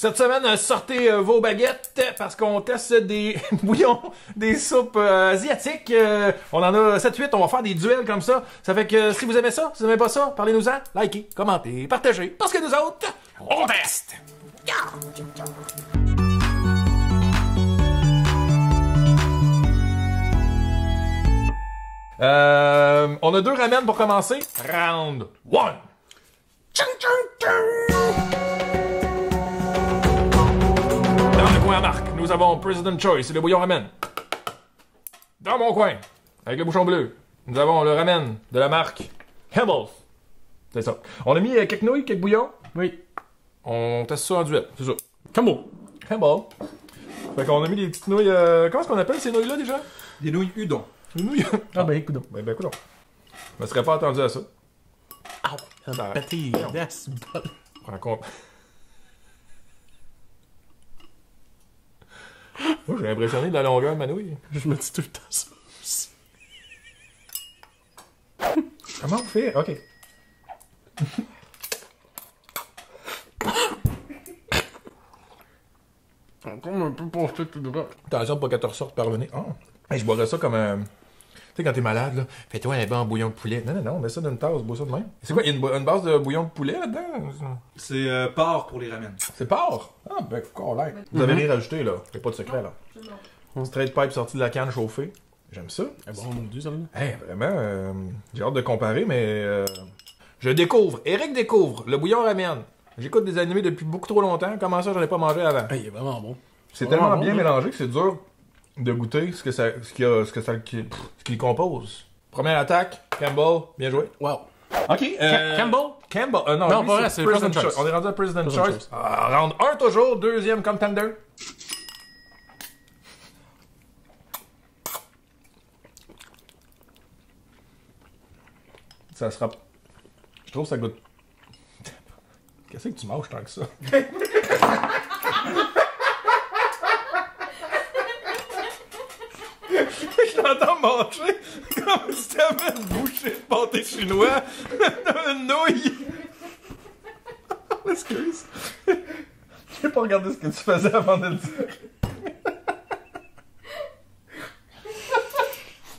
Cette semaine, sortez vos baguettes parce qu'on teste des bouillons, des soupes asiatiques. On en a 7-8, on va faire des duels comme ça. Ça fait que si vous aimez ça, si vous aimez pas ça, parlez-nous-en, likez, commentez, partagez. Parce que nous autres, on teste! On a 2 ramen pour commencer. Round 1. Dans le coin à Marc, nous avons President Choice et le bouillon ramen. Dans mon coin, avec le bouchon bleu, nous avons le ramen de la marque Campbell's. C'est ça. On a mis quelques nouilles, quelques bouillons. Oui. On teste ça en duel, c'est ça. Campbell. Campbell. Fait qu'on a mis des petites nouilles. Comment est-ce qu'on appelle ces nouilles-là déjà? Des nouilles udon. Des nouilles. Ah ben écoute. Ben écoute. Je me serais pas attendu à ça. Ow! Ça a pété d'as. Rencontre. Moi, j'ai impressionné de la longueur de ma nouille. Je me dis tout le temps ça aussi. Comment on fait? Ok. Encore un peu porté tout droit. Attention pour qu'elle te ressorte par le nez. Oh. Hey, je boirais ça comme tu sais, quand t'es malade, là, fais-toi un bain en bouillon de poulet. Non, non, non, mets ça dans une tasse, bois ça de même. C'est quoi, il y a une base de bouillon de poulet là-dedans? C'est porc pour les ramen. C'est porc? Ah, ben, colère. Vous avez rien rajouté, là. Y'a pas de secret, là. Straight pipe sorti de la canne chauffée. J'aime ça. Ah bon, mon Dieu, celle-là. Hey, vraiment, j'ai hâte de comparer, mais je découvre. Eric découvre le bouillon ramen. J'écoute des animés depuis beaucoup trop longtemps. Comment ça, j'en ai pas mangé avant? Hey, il est vraiment bon. C'est vraiment tellement bon, bien hein? mélangé que c'est dur de goûter ce qui compose. Première attaque, Campbell, bien joué. Wow. Ok. Campbell? Campbell, non, Non, lui, pas vrai, c'est President President Choice. Choice. On est rendu à President President Choice. Choice. Round 1 toujours, deuxième contender. Ça sera... Je trouve que ça goûte... Qu'est-ce que tu manges tant que ça? Je l'entends manger comme si t'avais une bouchée de pâté chinois dans une nouille. Excuse. J'ai pas regardé ce que tu faisais avant de le dire.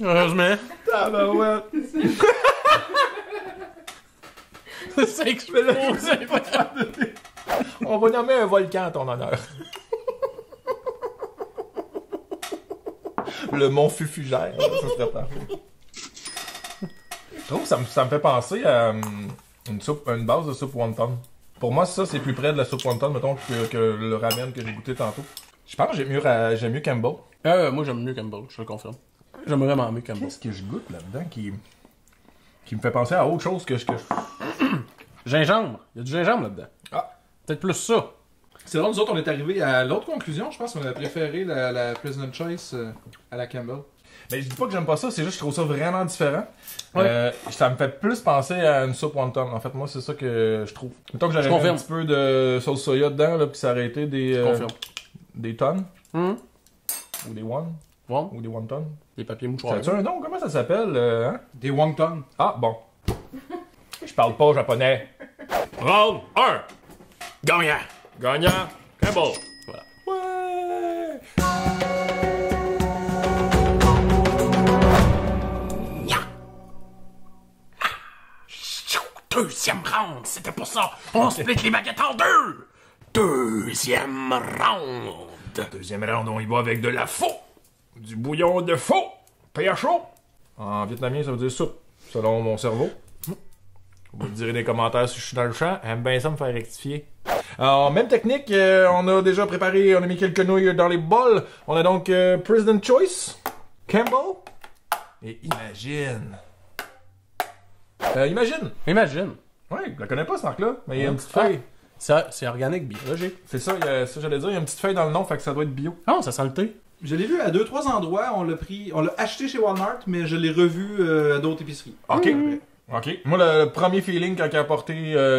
Heureusement. Ah ben ouais. C'est explosé. On va nommer un volcan à ton honneur. Le mont Fufugère, ça serait parfait. Je trouve que ça me fait penser à une base de soupe wonton. Pour moi, ça, c'est plus près de la soupe wonton, mettons, que le ramen que j'ai goûté tantôt. Je pense que j'aime mieux Campbell. Moi, j'aime mieux Campbell, je te le confirme. J'aime vraiment mieux Campbell. Qu'est-ce que je goûte là-dedans qui me fait penser à autre chose que je... Gingembre. Il y a du gingembre là-dedans. Ah. Peut-être plus ça. C'est là, nous autres, on est arrivé à l'autre conclusion. Je pense qu'on a préféré la President Choice à la Campbell. Mais je dis pas que j'aime pas ça, c'est juste que je trouve ça vraiment différent. Ouais. Ça me fait plus penser à une soupe wonton. En fait, moi, c'est ça que je trouve. Mettons que j'aurais mis un petit peu de sauce soya dedans, là, puis ça aurait été des tonnes. Ou des one. Bon. Ou des wonton. Les papiers mouchoirs. Ça a-tu un nom? Comment ça s'appelle? Hein? Des wonton. Ah, bon. Je parle pas japonais. Round 1. Gagnant. Gagnant. Campbell. Voilà. Ouais. Deuxième round, c'était pour ça. On split les baguettes en deux. Deuxième round. Deuxième round, on y va avec de la faux. Du bouillon de faux. PHO. En vietnamien, ça veut dire soupe, selon mon cerveau. Vous me direz dans les commentaires si je suis dans le champ. Aime bien ça me faire rectifier. Alors, même technique, on a déjà préparé, on a mis quelques nouilles dans les bols. On a donc President Choice, Campbell, et Imagine. Imagine. Imagine. Ouais, je la connais pas cette marque-là, mais il y a une petite feuille. C'est organique, biologique. C'est ça, ça j'allais dire, il y a une petite feuille dans le nom, fait que ça doit être bio. Ah, ça sent le thé. Je l'ai vu à 2-3 endroits. On l'a acheté chez Walmart, mais je l'ai revu à d'autres épiceries. Ok. Ok. Moi, le premier feeling quand il a apporté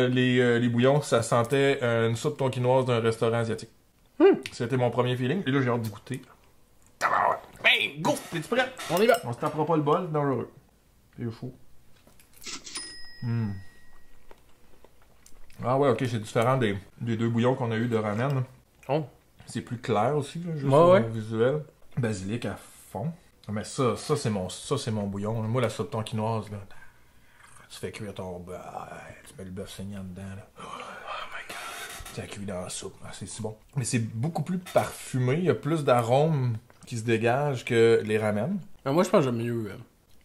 les bouillons, ça sentait une soupe tonkinoise d'un restaurant asiatique. C'était mon premier feeling. Et là, j'ai hâte d'y goûter. Hey, go! T'es-tu prêt? On y va. On se tapera pas le bol, dangereux. C'est chaud. Ah ouais, ok, c'est différent des deux bouillons qu'on a eu de ramen. Oh. C'est plus clair aussi, là, juste Ouais, au ouais. visuel. Basilic à fond. Mais ça c'est mon bouillon. Moi, la soupe tonkinoise, là, tu fais cuire ton bœuf, tu mets le bœuf saignant dedans, là. Oh my god. Tu as cuit dans la soupe. Ah, c'est si bon. Mais c'est beaucoup plus parfumé. Il y a plus d'arômes qui se dégagent que les ramen. Moi, je pense que j'aime mieux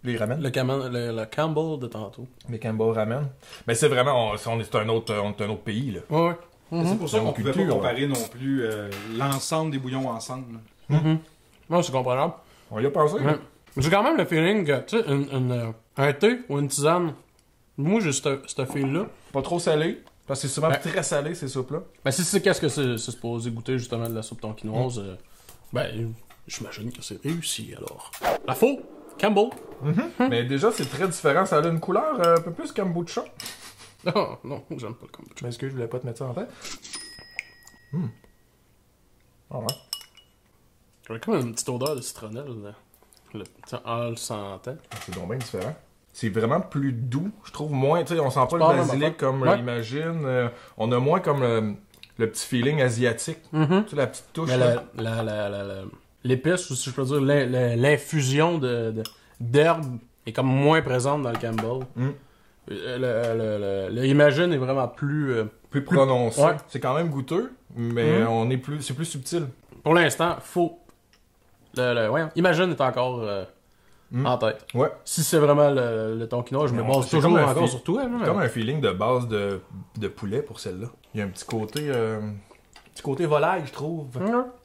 Les ramen? le Campbell de tantôt. Les Campbell ramen. Mais c'est vraiment... on est un autre pays, là. Ouais, ouais. C'est pour ça C'est qu'on une pouvait pas culture, comparer non plus l'ensemble des bouillons ensemble. Non, c'est comprenable. On y a pensé. Ouais. J'ai quand même le feeling que, tu sais, un thé ou une tisane, moi, j'ai ce feel-là. Pas trop salé. Parce que c'est souvent Ouais. très salé, ces soupes-là. Ben, si c'est qu'est-ce que c'est supposé goûter, justement, de la soupe tonkinoise, ben, j'imagine que c'est réussi, alors. La faux, Campbell. Mais déjà, c'est très différent. Ça a une couleur un peu plus kombucha. Non, non, j'aime pas le kombucha. Mais est-ce que je voulais pas te mettre ça en tête? Ah ouais. J'avais comme une petite odeur de citronnelle, en le sentant. C'est donc bien différent. C'est vraiment plus doux. Je trouve moins... Tu sais, on sent pas pas le la même basilic affaire. comme Ouais. imagine. On a moins comme le petit feeling asiatique. Tu sais, la petite touche. Mais là. l'épice, ou si je peux dire, l'infusion d'herbe est comme moins présente dans le Campbell. Le Imagine est vraiment plus... Plus prononcé. Ouais. C'est quand même goûteux, mais c'est plus subtil. Pour l'instant, faux. Ouais, Imagine est encore en tête. Ouais. Si c'est vraiment le tonkinoise, je me base C'est toujours comme un encore fi- sur toi. C'est comme un feeling de base de poulet pour celle-là. Il y a un petit côté volaille, je trouve,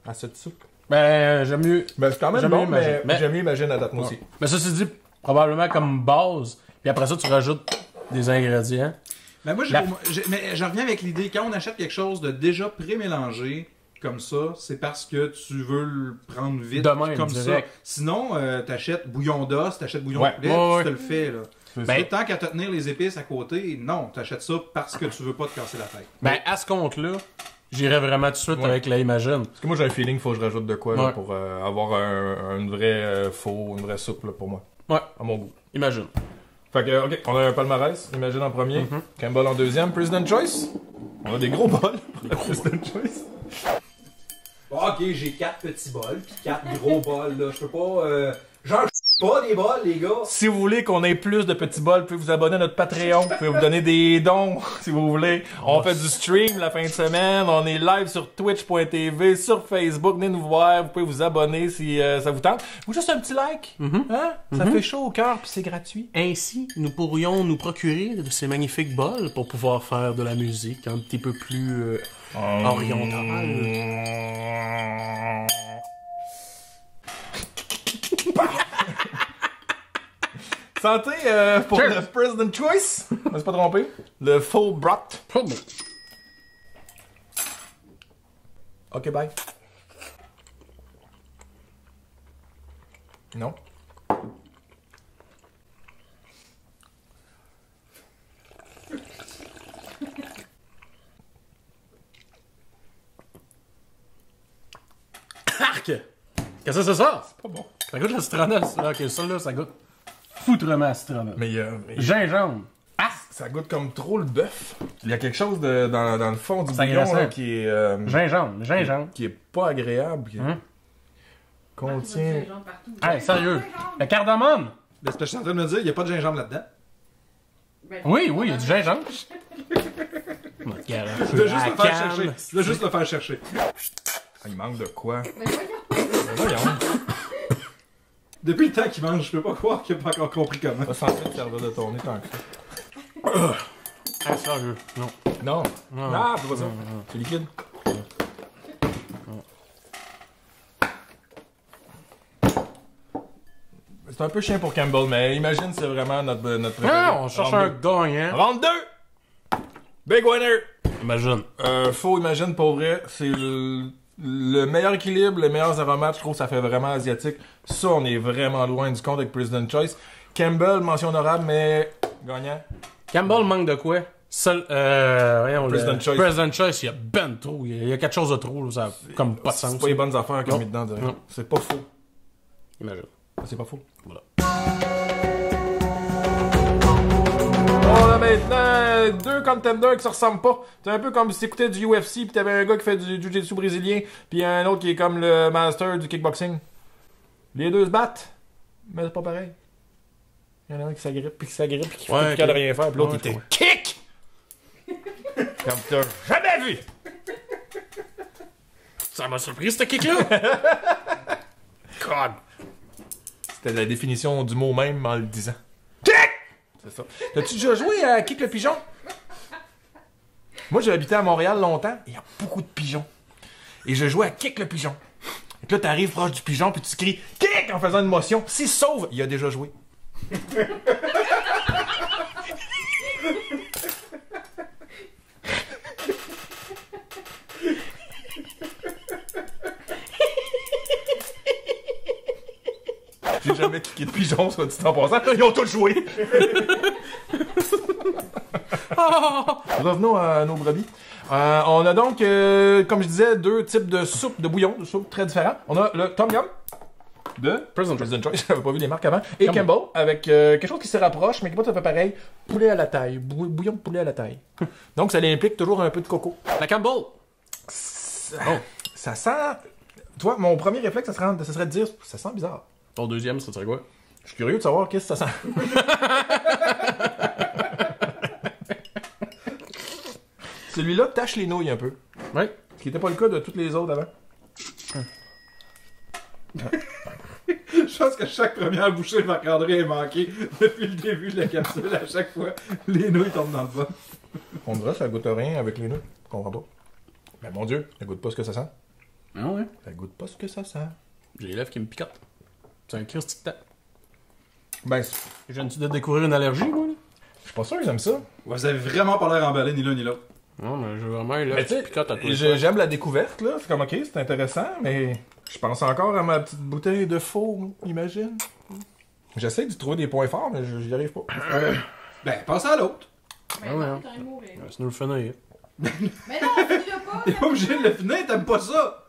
à cette soupe. Ben, j'aime mieux... Ben, c'est quand même J'aime bon, mieux mais Imagine. Mais- j'aime mieux Imagine à date, moi aussi. Mais ceci dit, probablement comme base, puis après ça, tu rajoutes des ingrédients. Mais moi, La- mais j'en reviens avec l'idée, quand on achète quelque chose de déjà pré-mélangé, comme ça, c'est parce que tu veux le prendre vite, De même, comme direct. ça. Sinon, t'achètes bouillon d'os, t'achètes bouillon Ouais. de poulet, Ouais, tu ouais. te le fais, là. C'est Ben, ça. tant qu'à te tenir les épices à côté, non, t'achètes ça parce que tu veux pas te casser la tête. Ben, à ce compte-là, j'irais vraiment tout de suite Ouais. avec la Imagine. Parce que moi, j'ai un feeling qu'il faut que je rajoute de quoi là, Ouais. pour avoir une vraie une vraie soupe là, pour moi. Ouais, À mon goût. Imagine. Fait que, ok, on a un palmarès. Imagine en premier. Campbell en deuxième. President Choice. On a des gros bols pour la President Choice. Bon, ok, j'ai 4 petits bols, puis 4 gros bols, là. Je peux pas... Genre, pas des bols, les gars. Si vous voulez qu'on ait plus de petits bols, vous pouvez vous abonner à notre Patreon. Vous pouvez vous donner des dons, si vous voulez. On fait du stream la fin de semaine. On est live sur twitch.tv, sur Facebook. Venez nous voir. Vous pouvez vous abonner si ça vous tente. Ou juste un petit like. Hein? Ça fait chaud au cœur, puis c'est gratuit. Ainsi, nous pourrions nous procurer de ces magnifiques bols pour pouvoir faire de la musique un petit peu plus orientale. Santé pour Cheers. le President Choice. Je me suis pas trompé. Le faux brat. Oh, bon. Ok, bye. Non. Arc! Qu'est-ce que c'est ça? Pas bon. Ça goûte la citronnelle. Ok, ça là, ça goûte foutrement la citronnelle. Mais Gingembre. ça goûte comme trop le bœuf. Il y a quelque chose dans le fond du C'est bouillon agressant. là, Gingembre. qui est pas agréable. Qui contient... Hey, sérieux. Le cardamome. Ben, c'est parce que je suis en train de me dire, il y a pas de gingembre là-dedans. Oui, il y a du gingembre. Tu dois juste le faire chercher. Tu dois juste le faire chercher. Ah, il manque de quoi? Mais voyons. Voyons. Depuis le temps qu'il mange, je peux pas croire qu'il a pas encore compris comment. Pas censé te servir de tourner tant que ça. Ah, sérieux. Non. Non. Non. Ah, c'est pas ça. C'est liquide. C'est un peu chien pour Campbell, mais imagine c'est vraiment notre préféré. Ah, on cherche un gagnant. Round 2! Big winner! Imagine. Faux imagine pour vrai, c'est le meilleur équilibre, les meilleurs aromates, je trouve que ça fait vraiment asiatique. Ça, on est vraiment loin du compte avec President Choice. Campbell, mention honorable, mais gagnant. Campbell manque de quoi? Voyons, President Choice. President Choice, il y a ben trop. Il y a quelque chose de trop. Là, ça a comme pas de sens. C'est pas les bonnes affaires qu'ils ont Non. mis dedans, direct. Non. C'est pas faux. Imagine. C'est pas faux. Voilà. On a maintenant deux contenders qui se ressemblent pas. C'est un peu comme si t'écoutais du UFC pis t'avais un gars qui fait du jiu-jitsu brésilien pis un autre qui est comme le master du kickboxing. Les deux se battent, mais c'est pas pareil. Il y en a un qui s'agrippe pis qui s'agrippe pis qui fait Ouais, plus de rien faire pis l'autre Ouais, il était ouais. kick! Comme t'as jamais vu! Ça m'a surpris, ce kick-là! God! C'était la définition du mot même en le disant. Kick! C'est ça. T'as-tu déjà joué à Kick le pigeon? Moi, j'ai habité à Montréal longtemps et il y a beaucoup de pigeons. Et je jouais à Kick le pigeon. Et puis là, t'arrives proche du pigeon puis tu cries Kick en faisant une motion. S'il se sauve, il a déjà joué. J'ai jamais kické de pigeon, soit dit en passant. Ils ont tous joué! Revenons à nos brebis. On a donc, comme je disais, deux types de soupe, de bouillon, de soupe très différents. On a le Tom Yum de President Choice, j'avais pas vu les marques avant, et Campbell, avec quelque chose qui se rapproche, mais qui n'est pas tout à fait pareil. Poulet à la taille, bouillon de poulet à la taille. Donc ça implique toujours un peu de coco. La Campbell! Ça sent... Toi, mon premier réflexe, ça serait de dire, ça sent bizarre. Ton deuxième, ça serait quoi? Je suis curieux de savoir qu'est-ce que ça sent. Celui-là tâche les nouilles un peu. Ouais. Ce qui n'était pas le cas de toutes les autres avant. Je pense que chaque première bouchée, Marc-André est manqué depuis le début de la capsule. À chaque fois, les nouilles tombent dans le bas. On dirait que ça goûte rien avec les nouilles. Je comprends pas. Mais mon Dieu, ça goûte pas ce que ça sent. Ah ouais? Ça goûte pas ce que ça sent. J'ai les lèvres qui me picotent. C'est un Christy de temps. Ben, Je viens de découvrir une allergie, moi, là? je suis pas sûr que j'aime ça. Vous avez vraiment pas l'air emballé ni l'un ni l'autre. Non, mais j'ai vraiment les Mais lèvres tu qui sais, picotent à tous les fois. j'aime la découverte, là. C'est comme, ok, c'est intéressant, mais je pense encore à ma petite bouteille de faux, imagine. J'essaie de trouver des points forts, mais j'y arrive pas. Ben, passez à l'autre. Mais Ah ouais, non, hein. t'es en train de mourir. C'est nous le finir. Mais non, finis-le pas. T'es pas obligé de le finir, t'aimes pas ça.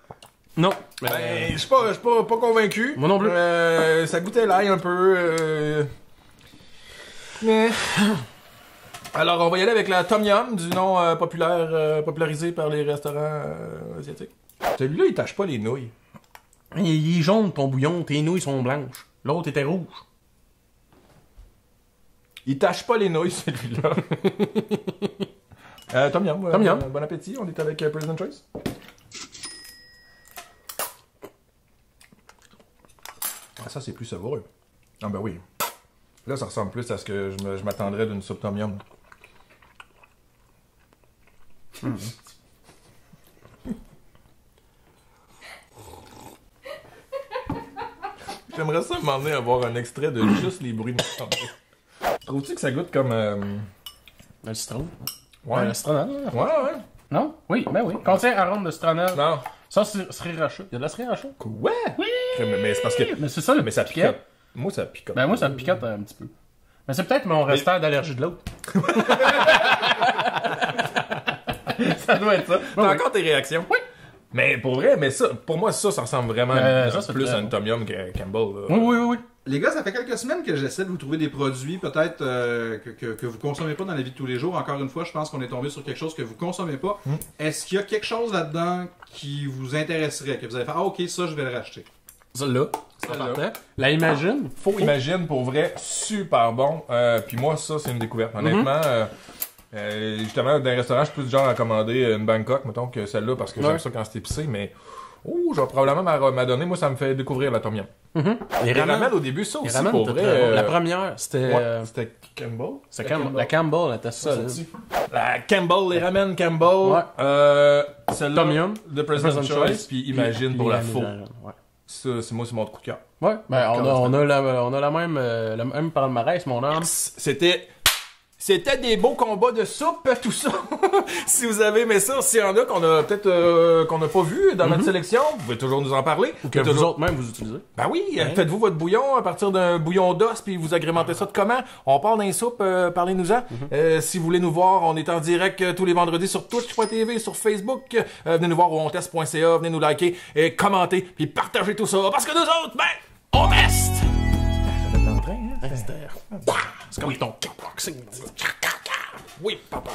Non. Ben, je suis pas convaincu. Moi non plus. Ça goûtait l'ail un peu. Mais... Alors, on va y aller avec la Tom Yum, du nom popularisé par les restaurants asiatiques. Celui-là, il tâche pas les nouilles. Il est jaune, ton bouillon. Tes nouilles sont blanches. L'autre était rouge. Il tâche pas les nouilles, celui-là. Tom Yum. Tom Yum. Bon appétit, on est avec President Choice. Ah, ça, c'est plus savoureux. Ah ben oui. Là, ça ressemble plus à ce que je m'attendrais d'une soupe Tom Yum. J'aimerais ça m'emmener à voir un extrait de juste les bruits de mon temps. Trouves-tu que ça goûte comme... Le citron. Ouais. Le citronade, là. Ouais. Non? Oui, ben oui. Contient arôme de citronade. Non. Ça, c'est sriracha. Il y a de la sriracha. Quoi? Oui! Mais c'est parce que... Mais c'est ça le Mais ça piquant. picote. Moi, ça picote. Ben moi, ça me picote un petit peu. Mais c'est peut-être mon restant d'allergie de l'autre. Ça doit être ça. T'as oui. encore tes réactions? Oui. Mais pour vrai, mais ça, pour moi, ça ressemble vraiment ça, c'est plus très à une bon. Tom Yum que Campbell. Là. Oui. Les gars, ça fait quelques semaines que j'essaie de vous trouver des produits peut-être que vous consommez pas dans la vie de tous les jours. Encore une fois, je pense qu'on est tombé sur quelque chose que vous consommez pas. Est-ce qu'il y a quelque chose là-dedans qui vous intéresserait, que vous allez faire « Ah ok, ça je vais le racheter ». Celle-là. Celle-là. La Imagine. Faux Imagine, pour vrai, super bon. Puis moi, ça, c'est une découverte. Honnêtement, justement, dans un restaurant, je suis plus du genre à commander une Bangkok, mettons, que celle-là, parce que j'aime ça quand c'est épicé, mais... Oh, je vais probablement m'adonner. Moi, ça me fait découvrir la Tom Yum. Les Les ramen, au début, ça Les aussi, ramen pour étaient vrai... très bons. La première, c'était... Ouais, c'était Campbell. La Campbell, elle était solide. La Campbell, les ramen Campbell. Ouais. Celle-là, Tom Yum. de President's Choice, puis Imagine pour la faux. Ouais. Ça, c'est mon coup de cœur. Ouais, ben on a la même, le même palmarès, mon homme. C'était des beaux combats de soupe, tout ça. Si vous avez aimé ça, s'il y en a qu'on a peut-être qu'on n'a pas vu dans notre sélection, vous pouvez toujours nous en parler. Ou que vous autres même vous utilisez. Ben oui, faites-vous votre bouillon à partir d'un bouillon d'os, puis vous agrémentez ça de comment? On parle d'un soupe, parlez-nous-en. Si vous voulez nous voir, on est en direct tous les vendredis sur Twitch.tv, sur Facebook. Venez nous voir au ontest.ca, venez nous liker, et commenter, puis partagez tout ça. Parce que nous autres, ben, on teste! C'est comme ton kickboxing. Oui, papa.